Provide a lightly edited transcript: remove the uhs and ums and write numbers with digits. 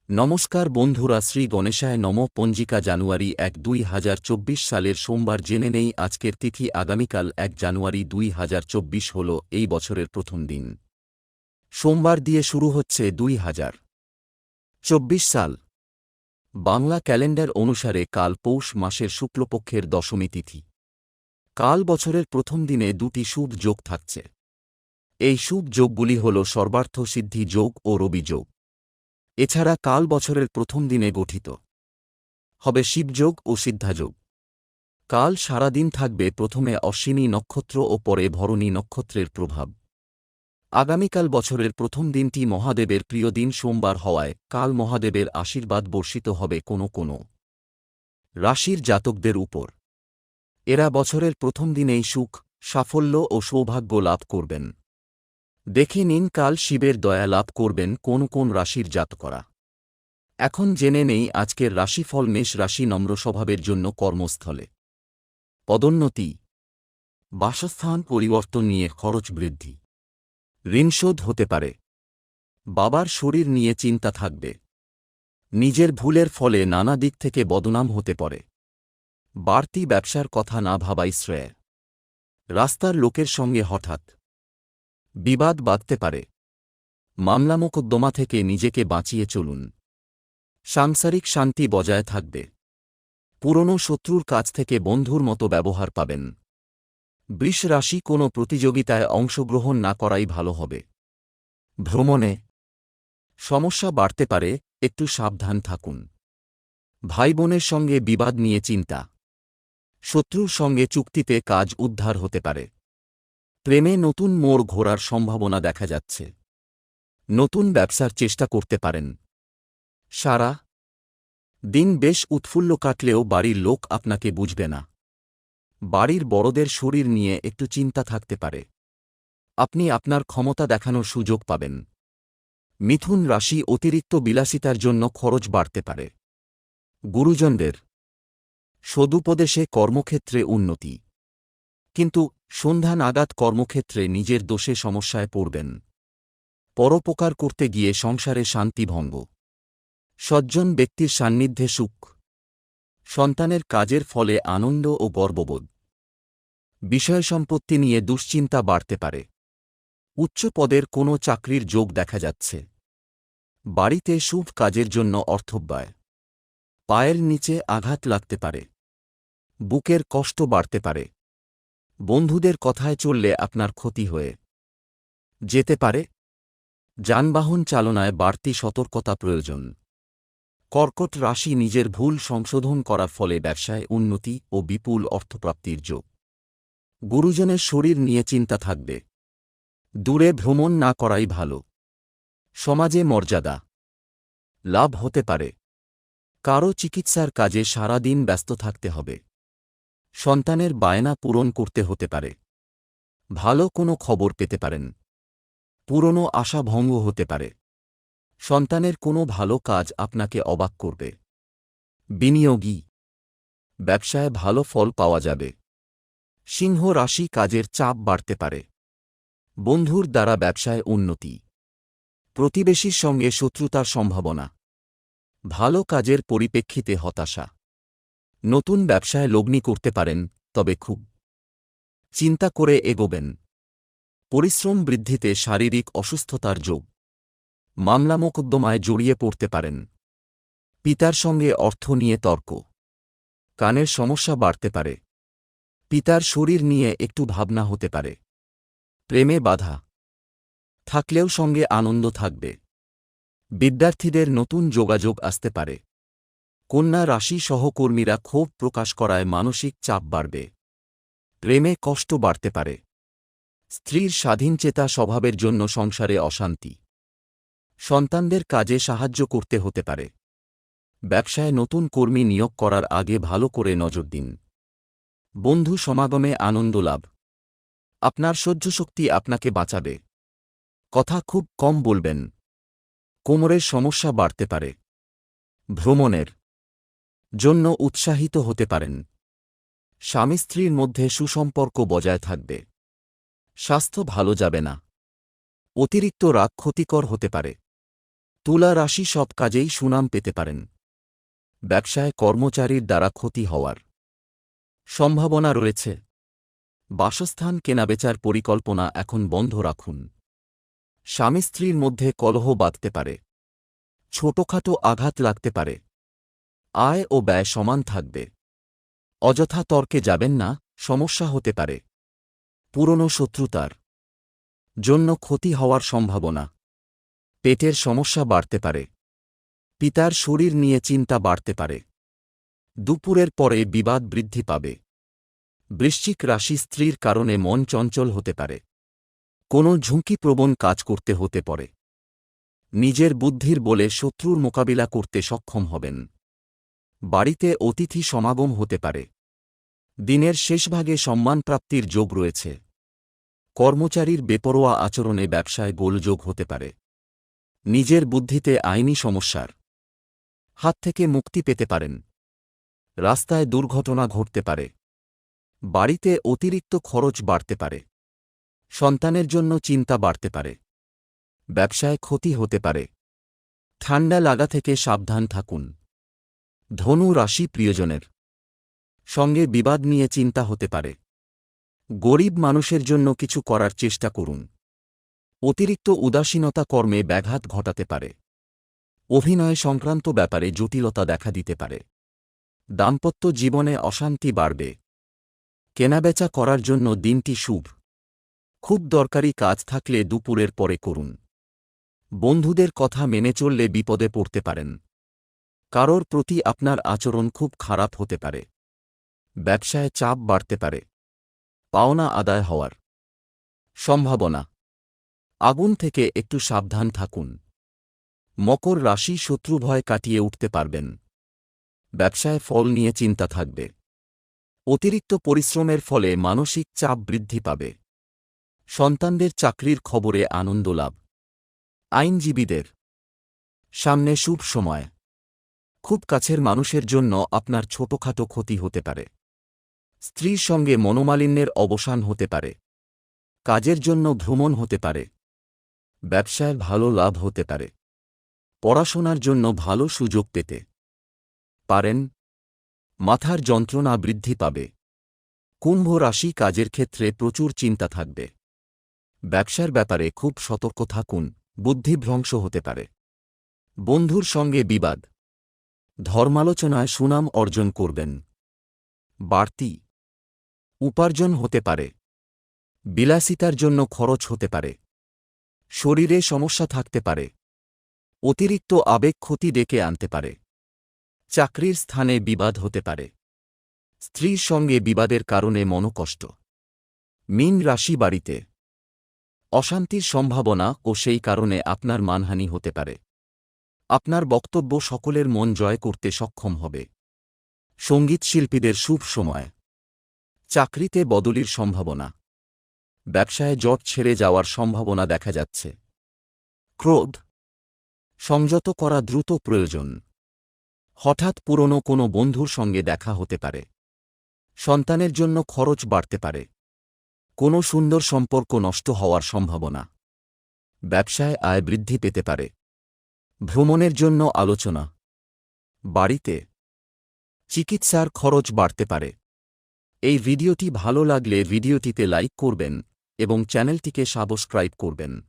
নমস্কার বন্ধুরা, শ্রী গণেশায় নম। পঞ্জিকা জানুয়ারি ১, ২০২৪ সালের সোমবার জেনে নেই আজকের তিথি। আগামীকাল ১ জানুয়ারি ২০২৪ হল এই বছরের প্রথম দিন। সোমবার দিয়ে শুরু হচ্ছে ২০২৪ সাল। বাংলা ক্যালেন্ডার অনুসারে কাল পৌষ মাসের শুক্লপক্ষের দশমী তিথি। কাল বছরের প্রথম দিনে দুটি শুভ যোগ থাকছে। এই শুভ যোগগুলি হল সর্বার্থ সিদ্ধি যোগ ও রবি যোগ। এছাড়া কাল বছরের প্রথম দিনে গঠিত হবে শিবযোগ ও সিদ্ধাযোগ। কাল সারাদিন থাকবে প্রথমে অশ্বিনী নক্ষত্র ও পরে ভরণী নক্ষত্রের প্রভাব। আগামীকাল বছরের প্রথম দিনটি মহাদেবের প্রিয় দিন সোমবার হওয়ায় কাল মহাদেবের আশীর্বাদ বর্ষিত হবে কোনো কোনো রাশির জাতকদের উপর। এরা বছরের প্রথম দিনেই সুখ, সাফল্য ও সৌভাগ্য লাভ করবেন। দেখে নিন কাল শিবের দয়া লাভ করবেন কোন কোন রাশির জাতকরা। এখন জেনে নেই আজকের রাশিফল। মেষ রাশি, নম্র স্বভাবের জন্য কর্মস্থলে পদোন্নতি, বাসস্থান পরিবর্তন নিয়ে খরচ বৃদ্ধি, ঋণ শোধ হতে পারে, বাবার শরীর নিয়ে চিন্তা থাকবে, নিজের ভুলের ফলে নানা দিক থেকে বদনাম হতে পারে, বাড়তি ব্যবসার কথা না ভাবাই শ্রেয়, রাস্তার লোকের সঙ্গে হঠাৎ বিবাদ বাঁধতে পারে, মামলা মোকদ্দমা থেকে নিজেকে বাঁচিয়ে চলুন, সাংসারিক শান্তি বজায় থাকবে, পুরনো শত্রুর কাছ থেকে বন্ধুর মতো ব্যবহার পাবেন। বৃষ রাশি, কোনো প্রতিযোগিতায় অংশগ্রহণ না করাই ভালো হবে। ভ্রমণে সমস্যা বাড়তে পারে, একটু সাবধান থাকুন। ভাই বোনের সঙ্গে বিবাদ নিয়ে চিন্তা, শত্রুর সঙ্গে চুক্তিতে কাজ উদ্ধার হতে পারে। প্রেমে নতুন মোড় ঘোরার সম্ভাবনা দেখা যাচ্ছে। নতুন ব্যবসার চেষ্টা করতে পারেন। সারা দিন বেশ উৎফুল্ল কাটলেও বাড়ির লোক আপনাকে বুঝবে না। বাড়ির বড়দের শরীর নিয়ে একটু চিন্তা থাকতে পারে। আপনি আপনার ক্ষমতা দেখানোর সুযোগ পাবেন। মিথুন রাশি, অতিরিক্ত বিলাসিতার জন্য খরচ বাড়তে পারে। গুরুজনদের সদুপদেশে কর্মক্ষেত্রে উন্নতি, কিন্তু সন্ধ্যা নাগাদ কর্মক্ষেত্রে নিজের দোষে সমস্যায় পড়বেন। পরোপকার করতে গিয়ে সংসারে শান্তি ভঙ্গ। সজ্জন ব্যক্তির সান্নিধ্যে সুখ, সন্তানের কাজের ফলে আনন্দ ও গর্ববোধ। বিষয় সম্পত্তি নিয়ে দুশ্চিন্তা বাড়তে পারে। উচ্চ পদের কোনো চাকরির যোগ দেখা যাচ্ছে। বাড়িতে শুভ কাজের জন্য অর্থব্যয়। পায়ের নিচে আঘাত লাগতে পারে। বুকের কষ্ট বাড়তে পারে। বন্ধুদের কথায় চললে আপনার ক্ষতি হয়ে যেতে পারে। যানবাহন চালনায় বাড়তি সতর্কতা প্রয়োজন। কর্কট রাশি, নিজের ভুল সংশোধন করার ফলে ব্যবসায় উন্নতি ও বিপুল অর্থপ্রাপ্তির যোগ। গুরুজনের শরীর নিয়ে চিন্তা থাকবে। দূরে ভ্রমণ না করাই ভালো। সমাজে মর্যাদা লাভ হতে পারে। কারো চিকিৎসার কাজে সারা দিন ব্যস্ত থাকতে হবে। সন্তানের বায়না পূরণ করতে হতে পারে। ভালো কোনো খবর পেতে পারেন। পুরনো আশা ভঙ্গ হতে পারে। সন্তানের কোনো ভালো কাজ আপনাকে অবাক করবে। বিনিয়োগী ব্যবসায় ভালো ফল পাওয়া যাবে। সিংহ রাশি, কাজের চাপ বাড়তে পারে। বন্ধুর দ্বারা ব্যবসায় উন্নতি। প্রতিবেশীর সঙ্গে শত্রুতার সম্ভাবনা। ভালো কাজের পরিপ্রেক্ষিতে হতাশা। নতুন ব্যবসায় লগ্নি করতে পারেন, তবে খুব চিন্তা করে এগোবেন। পরিশ্রম বৃদ্ধিতে শারীরিক অসুস্থতার যোগ। মামলা মোকদ্দমায় জড়িয়ে পড়তে পারেন। পিতার সঙ্গে অর্থ নিয়ে তর্ক। কানের সমস্যা বাড়তে পারে। পিতার শরীর নিয়ে একটু ভাবনা হতে পারে। প্রেমে বাধা থাকলেও সঙ্গে আনন্দ থাকবে। বিদ্যার্থীদের নতুন যোগাযোগ আসতে পারে। কন্যা রাশি, সহকর্মীরা ক্ষোভ প্রকাশ করায় মানসিক চাপ বাড়বে। প্রেমে কষ্ট বাড়তে পারে। স্ত্রীর স্বাধীনচেতা স্বভাবের জন্য সংসারে অশান্তি। সন্তানদের কাজে সাহায্য করতে হতে পারে। ব্যবসায় নতুন কর্মী নিয়োগ করার আগে ভালো করে নজর দিন। বন্ধু সমাগমে আনন্দ লাভ। আপনার সহ্যশক্তি আপনাকে বাঁচাবে। কথা খুব কম বলবেন। কোমরের সমস্যা বাড়তে পারে। ভ্রমণের জন্য উৎসাহিত হতে পারেন। স্বামী স্ত্রীর মধ্যে সুসম্পর্ক বজায় থাকবে। স্বাস্থ্য ভালো যাবে না। অতিরিক্ত রাগ ক্ষতিকর হতে পারে। তুলা রাশি সব কাজেই সুনাম পেতে পারেন। ব্যবসায় কর্মচারীর দ্বারা ক্ষতি হওয়ার সম্ভাবনা রয়েছে। বাসস্থান কেনাবেচার পরিকল্পনা এখন বন্ধ রাখুন। স্বামী স্ত্রীর মধ্যে কলহ বাধতে পারে। ছোটখাটো আঘাত লাগতে পারে। আয় ও ব্যয় সমান থাকবে। অযথা তর্কে যাবেন না, সমস্যা হতে পারে। পুরনো শত্রুতার জন্য ক্ষতি হওয়ার সম্ভাবনা। পেটের সমস্যা বাড়তে পারে। পিতার শরীর নিয়ে চিন্তা বাড়তে পারে। দুপুরের পরে বিবাদ বৃদ্ধি পাবে। বৃশ্চিক রাশি স্ত্রীর কারণে মন চঞ্চল হতে পারে। কোনো ঝুঁকিপ্রবণ কাজ করতে হতে পারে। নিজের বুদ্ধির বলে শত্রুর মোকাবিলা করতে সক্ষম হবেন। বাড়িতে অতিথি সমাগম হতে পারে। দিনের শেষভাগে সম্মানপ্রাপ্তির যোগ রয়েছে। কর্মচারীর বেপরোয়া আচরণে ব্যবসায় গোলযোগ হতে পারে। নিজের বুদ্ধিতে আইনি সমস্যার হাত থেকে মুক্তি পেতে পারেন। রাস্তায় দুর্ঘটনা ঘটতে পারে। বাড়িতে অতিরিক্ত খরচ বাড়তে পারে। সন্তানের জন্য চিন্তা বাড়তে পারে। ব্যবসায় ক্ষতি হতে পারে। ঠান্ডা লাগা থেকে সাবধান থাকুন। ধনু রাশি প্রিয়জনের সঙ্গে বিবাদ নিয়ে চিন্তা হতে পারে। গরিব মানুষের জন্য কিছু করার চেষ্টা করুন। অতিরিক্ত উদাসীনতা কর্মে ব্যাঘাত ঘটাতে পারে। অভিনয় সংক্রান্ত ব্যাপারে জটিলতা দেখা দিতে পারে। দাম্পত্য জীবনে অশান্তি বাড়বে। কেনাবেচা করার জন্য দিনটি শুভ। খুব দরকারি কাজ থাকলে দুপুরের পরে করুন। বন্ধুদের কথা মেনে চললে বিপদে পড়তে পারেন। কারোর প্রতি আপনার আচরণ খুব খারাপ হতে পারে। ব্যবসায় চাপ বাড়তে পারে। পাওনা আদায় হওয়ার সম্ভাবনা। আগুন থেকে একটু সাবধান থাকুন। মকর রাশি শত্রুভয় কাটিয়ে উঠতে পারবেন। ব্যবসায় ফল নিয়ে চিন্তা থাকবে। অতিরিক্ত পরিশ্রমের ফলে মানসিক চাপ বৃদ্ধি পাবে। সন্তানদের চাকরির খবরে আনন্দ লাভ। আইনজীবীদের সামনে শুভ সময়। খুব কাছের মানুষের জন্য আপনার ছোটখাটো ক্ষতি হতে পারে। স্ত্রীর সঙ্গে মনোমালিন্যের অবসান হতে পারে। কাজের জন্য ভ্রমণ হতে পারে। ব্যবসায় ভালো লাভ হতে পারে। পড়াশোনার জন্য ভালো সুযোগ পেতে পারেন। মাথার যন্ত্রণা বৃদ্ধি পাবে। কুম্ভ রাশি কাজের ক্ষেত্রে প্রচুর চিন্তা থাকবে। ব্যবসার ব্যাপারে খুব সতর্ক থাকুন, বুদ্ধিভ্রংশ হতে পারে। বন্ধুর সঙ্গে বিবাদ। ধর্মালোচনায় সুনাম অর্জন করবেন। বাড়তি উপার্জন হতে পারে। বিলাসিতার জন্য খরচ হতে পারে। শরীরে সমস্যা থাকতে পারে। অতিরিক্ত আবেগ ক্ষতি ডেকে আনতে পারে। চাকরির স্থানে বিবাদ হতে পারে। স্ত্রীর সঙ্গে বিবাদের কারণে মনোকষ্ট। মীন রাশি বাড়িতে অশান্তির সম্ভাবনা ও সেই কারণে আপনার মানহানি হতে পারে। আপনার বক্তব্য সকলের মন জয় করতে সক্ষম হবে। সঙ্গীতশিল্পীদের শুভ সময়। চাকরিতে বদলির সম্ভাবনা। ব্যবসায় জট ছেড়ে যাওয়ার সম্ভাবনা দেখা যাচ্ছে। ক্রোধ সংযত করা দ্রুত প্রয়োজন। হঠাৎ পুরনো কোনো বন্ধুর সঙ্গে দেখা হতে পারে। সন্তানের জন্য খরচ বাড়তে পারে। কোনো সুন্দর সম্পর্ক নষ্ট হওয়ার সম্ভাবনা। ব্যবসায় আয় বৃদ্ধি পেতে পারে। ভ্রমণের জন্য আলোচনা। বাড়িতে চিকিৎসার খরচ বাড়তে পারে। এই ভিডিওটি ভালো লাগলে ভিডিওটিতে লাইক করবেন এবং চ্যানেলটিকে সাবস্ক্রাইব করবেন।